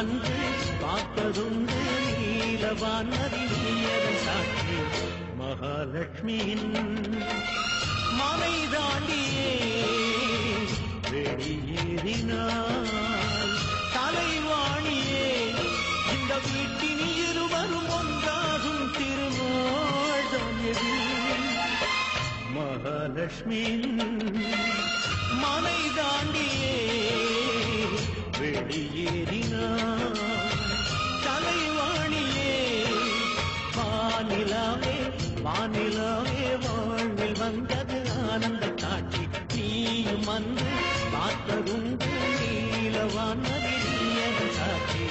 அன்று பார்த்ததுண்டு நீலவானதி நீயதன் சாட்சி மகாலட்சுமியின் மனை தாண்டியே வெளியேறினாள் தலைவாணியே இந்த வீட்டின் இருவரும் ஒன்றாகும் திருநாள் தான் மகாலட்சுமியின் மனை தாண்டியே வெளியேறினாள் தலைவாணியே வானிலாவே வானிலாவே வாழ்வில் வந்தது ஆனந்த காட்சி நீயும் வந்து பார்த்ததுண்டு நீலவானதி நீயதன் சாட்சி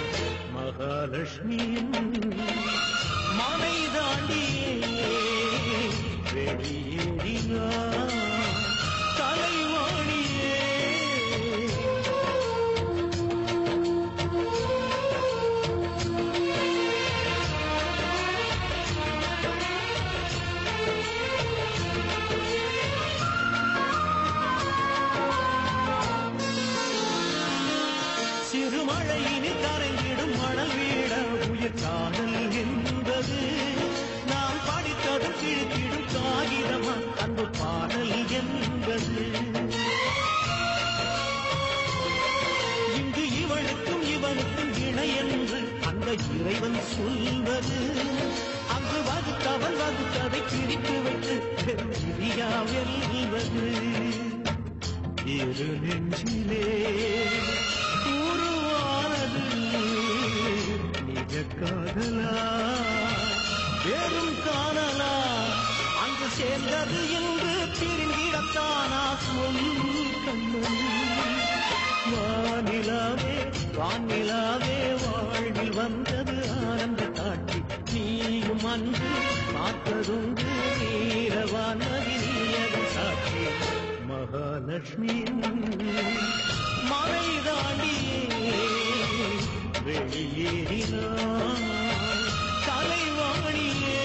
மகாலட்சுமியின் மனை தாண்டியே வெளியேறினாள் தலைவாணியே சிறுமழையினில் கரைந்திடும் மணல் வீட உயிர் காதல் என்பது நாம் படித்ததும் கிழித்திடும் காகிதமா அன்பு பாடல் என்பது இங்கு இவளுக்கும் இவனுக்கும் இணை என்று அந்த இறைவன் சொல்வது அங்கு வகுத்தவன் வகுத்ததை பிரித்து வைத்து விதியா வெல்வது இரு நெஞ்சிலே உருவானது நிஜ காதலா வெறும் காணலா அங்கு சேர்ந்தது என்று பிரிந்திடத்தானா சொல் கண்ணன் வானிலாவே வானிலாவே வாழ்வில் வந்தது ஆனந்த காட்சி நீயும் அன்று பார்த்ததுண்டு நீலவானதி நீயதன் சாட்சி மகாலட்சுமியின் மனை தாண்டியே வெளியேறினாள் தலைவாணியே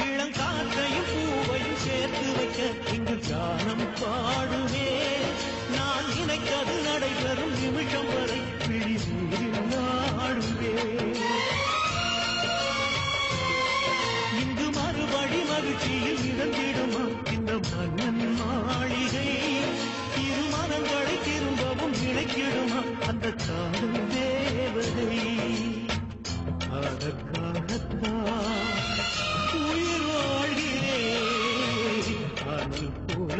இளங்காற்றையும் பூவையும் சேர்த்து வைக்க இங்கு கானம் பாடுவே நான் நினைத்தது நடைபெறும் நிமிஷம் வரை விழிநீரில் நாடுவே இங்கு மறுபடி மகிழ்ச்சியில் இழந்திடுமா இந்த மன்னன் மாளிகை இரு மனங்களை திரும்பவும் இணைக்கிடுமா அந்த காதல் தேவதை அதற்காகத்தான் உயிர் வாழ்கிறே அனல் போல